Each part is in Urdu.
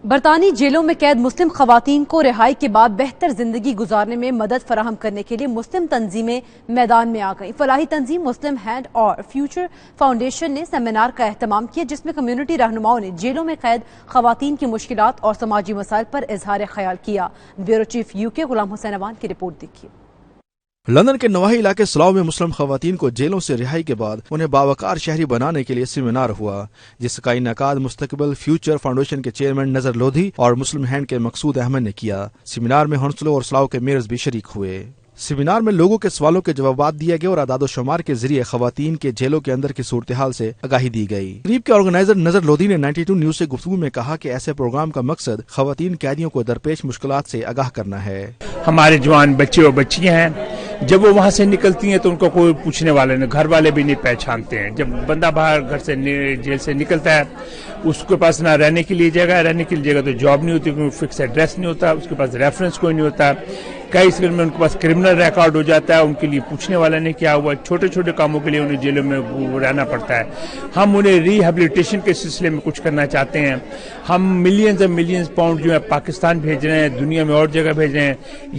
برطانوی جیلوں میں قید مسلم خواتین کو رہائی کے بعد بہتر زندگی گزارنے میں مدد فراہم کرنے کے لیے مسلم تنظیمیں میدان میں آ گئیں۔ فلاحی تنظیم مسلم ہینڈ اور فیوچر فاؤنڈیشن نے سیمینار کا اہتمام کیا، جس میں کمیونٹی رہنماؤں نے جیلوں میں قید خواتین کی مشکلات اور سماجی مسائل پر اظہار خیال کیا۔ بیورو چیف UK غلام حسین اوان کی رپورٹ دیکھیے۔ لندن کے نواحی علاقے سلاؤ میں مسلم خواتین کو جیلوں سے رہائی کے بعد انہیں باوقار شہری بنانے کے لیے سیمینار ہوا، جس کا انعقاد مستقبل فیوچر فاؤنڈیشن کے چیئرمین نظر لودھی اور مسلم ہینڈ کے مقصود احمد نے کیا۔ سیمینار میں ہنسلو اور سلاؤ کے میئرز بھی شریک ہوئے۔ سیمینار میں لوگوں کے سوالوں کے جوابات دیے گئے اور اعداد و شمار کے ذریعے خواتین کے جیلوں کے اندر کی صورتحال سے آگاہی دی گئی۔ تقریب کے آرگنائزر نظر لودھی نے 92 نیوز سے گفتگو میں کہا کہ ایسے پروگرام کا مقصد خواتین قیدیوں کو درپیش مشکلات سے آگاہ کرنا ہے۔ ہمارے جوان بچے اور بچیاں ہیں، جب وہ وہاں سے نکلتی ہیں تو ان کو کوئی پوچھنے والا نہیں، گھر والے بھی نہیں پہچانتے ہیں۔ جب بندہ باہر گھر سے جیل سے نکلتا ہے، اس کے پاس نہ رہنے کے لیے جگہ، رہنے کے لیے جگہ تو جاب نہیں ہوتی، کوئی فکس ایڈریس نہیں ہوتا، اس کے پاس ریفرنس کوئی نہیں ہوتا، کئی سال میں ان کے پاس کرمنل ریکارڈ ہو جاتا ہے، ان کے لیے پوچھنے والا نہیں کیا ہوا، چھوٹے چھوٹے کاموں کے لیے انہیں جیلوں میں رہنا پڑتا ہے۔ ہم انہیں ریہیبلیٹیشن کے سلسلے میں کچھ کرنا چاہتے ہیں۔ ہم ملینز اور ملینز پاؤنڈ جو ہے پاکستان بھیج رہے ہیں، دنیا میں اور جگہ بھیج رہے ہیں۔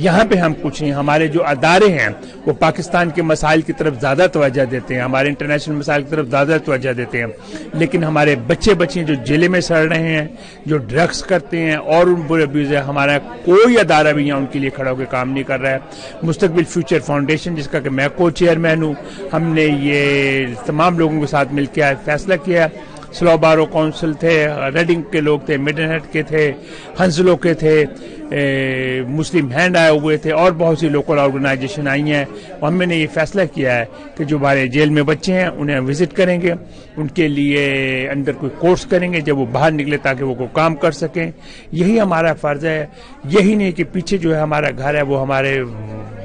یہاں پہ ہم کچھ نہیں، ہمارے جو ادارے ہیں وہ پاکستان کے مسائل کی طرف زیادہ توجہ دیتے ہیں، ہمارے انٹرنیشنل مسائل کی طرف زیادہ توجہ دیتے ہیں، لیکن ہمارے بچے بچیاں جو جیلے میں سڑ رہے ہیں، جو ڈرگس کرتے ہیں اور ان برے ابیوز ہے، ہمارا کوئی ادارہ بھی یہاں ان کے لیے کھڑا ہو کے کام نہیں کر رہا ہے۔ مستقبل فیوچر فاؤنڈیشن، جس کا کہ میں کو چیئرمین ہوں، ہم نے یہ تمام لوگوں کے ساتھ مل کے فیصلہ کیا۔ سلاؤ بارو کونسل تھے، ریڈنگ کے لوگ تھے، مڈن ہیڈ کے تھے، ہنسلو کے تھے، مسلم ہینڈ آئے ہوئے تھے اور بہت سی لوکل آرگنائزیشن آئی ہیں۔ اور ہم نے یہ فیصلہ کیا ہے کہ جو ہمارے جیل میں بچے ہیں انہیں وزٹ کریں گے، ان کے لیے اندر کوئی کورس کریں گے جب وہ باہر نکلے تاکہ وہ کوئی کام کر سکیں۔ یہی ہمارا فرض ہے، یہی نہیں کہ پیچھے جو ہے ہمارا گھر ہے وہ ہمارے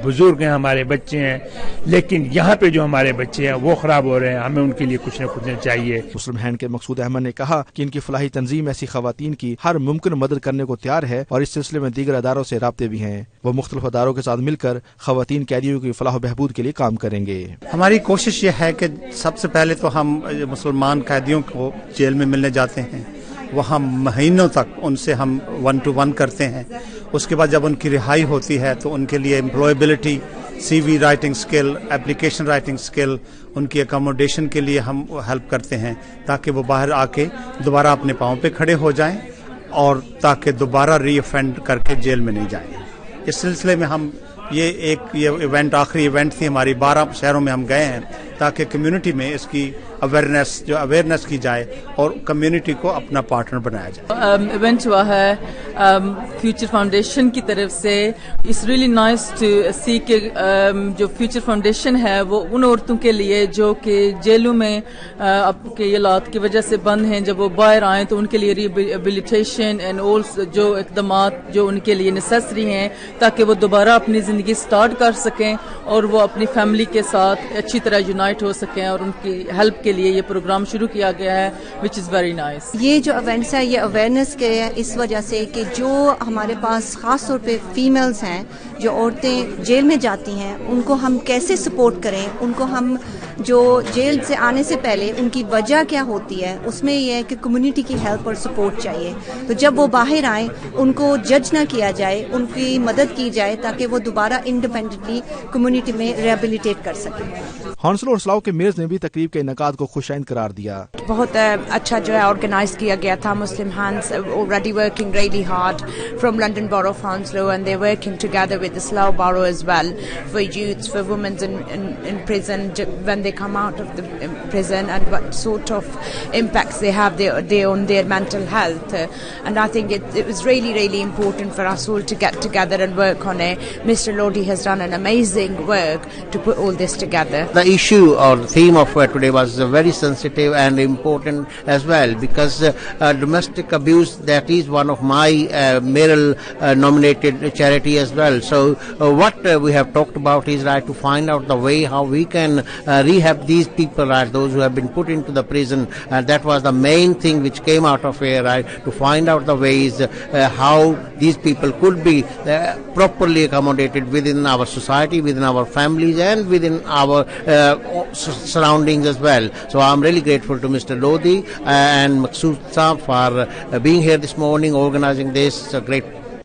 بزرگ ہیں، ہمارے بچے ہیں، لیکن یہاں پہ جو ہمارے بچے ہیں وہ خراب ہو رہے ہیں، ہمیں ان کے لیے کچھ نہ کچھ چاہیے۔ مسلم ہینڈ کے مقصود احمد نے کہا کہ ان کی فلاحی تنظیم ایسی خواتین کی ہر ممکن مدد کرنے کو تیار ہے اور اس سلسلے میں دیگر اداروں سے رابطے بھی ہیں۔ وہ مختلف اداروں کے ساتھ مل کر خواتین قیدیوں کی فلاح و بہبود کے لیے کام کریں گے۔ ہماری کوشش یہ ہے کہ سب سے پہلے تو ہم مسلمان قیدیوں کو جیل میں ملنے جاتے ہیں، وہاں مہینوں تک ان سے ہم 1 to 1 کرتے ہیں۔ اس کے بعد جب ان کی رہائی ہوتی ہے تو ان کے لیے امپلائبلٹی، CV رائٹنگ سکل، اپلیکیشن رائٹنگ سکل، ان کی اکاموڈیشن کے لیے ہم ہیلپ کرتے ہیں تاکہ وہ باہر آ کے دوبارہ اپنے پاؤں پہ کھڑے ہو جائیں اور تاکہ دوبارہ ری افینڈ کر کے جیل میں نہیں جائیں۔ اس سلسلے میں ہم یہ ایونٹ آخری ایونٹ تھی ہماری، 12 شہروں میں ہم گئے ہیں تاکہ کمیونٹی میں اس کی اویئرنیس کی جائے اور کمیونٹی کو اپنا پارٹنر بنایا جائے۔ ایونٹ ہوا ہے فیوچر فاؤنڈیشن کی طرف سے۔ اٹس ریئلی نائس ٹو سی کہ جو فیوچر فاؤنڈیشن ہے وہ ان عورتوں کے لیے جو کہ جیلوں میں اب کے حالات کی وجہ سے بند ہیں، جب وہ باہر آئیں تو ان کے لیے ریہیبلیٹیشن اینڈ آل جو اقدامات جو ان کے لیے نیسیسری ہیں تاکہ وہ دوبارہ اپنی زندگی سٹارٹ کر سکیں اور وہ اپنی فیملی کے ساتھ اچھی طرح یونائٹ ہو سکیں، اور ان کی ہیلپ کے لیے یہ پروگرام شروع کیا گیا ہے which is very nice۔ یہ جو ایونٹس ہے یہ اویئرنیس کے ہے، اس وجہ سے کہ جو ہمارے پاس خاص طور پہ فیمیلز ہیں، جو عورتیں جیل میں جاتی ہیں، ان کو ہم کیسے سپورٹ کریں، ان کو ہم جو جیل سے آنے سے پہلے ان کی وجہ کیا ہوتی ہے، اس میں یہ ہے کہ کمیونٹی کی ہیلپ اور سپورٹ چاہیے۔ تو جب وہ باہر آئیں ان کو جج نہ کیا جائے، ان کی مدد کی جائے تاکہ وہ دوبارہ انڈیپینڈنٹلی کمیونٹی میں ریہیبلیٹیٹ کر سکیں۔ ہانسلو اور سلاؤ کے میئرز نے بھی تقریب کے انعقاد کو خوش آئند قرار دیا۔ بہت اچھا جو ہے آرگنائز کیا گیا تھا۔ مسلم hands already working really hard from London Borough of Hounslow, and they're working together with the Slough Borough as well for youths, for women in prison when they come out of the prison, and what sort of impacts they have on their mental health. And I think it was really, really important for us all to get together and work on it. Mr. Lodi has done an amazing work to put all this together. The issue or theme of today was very sensitive and important as well, because domestic abuse, that is one of my mayoral nominated charity as well. So what we have talked about is to find out the way how we can have these people, right, those who have been put into the prison, and that was the main thing which came out of here, right, to find out the ways how these people could be properly accommodated within our society, within our families, and within our surroundings as well. So I'm really grateful to Mr. Lodhi and Maqsood Saab for being here this morning, organizing this. Great.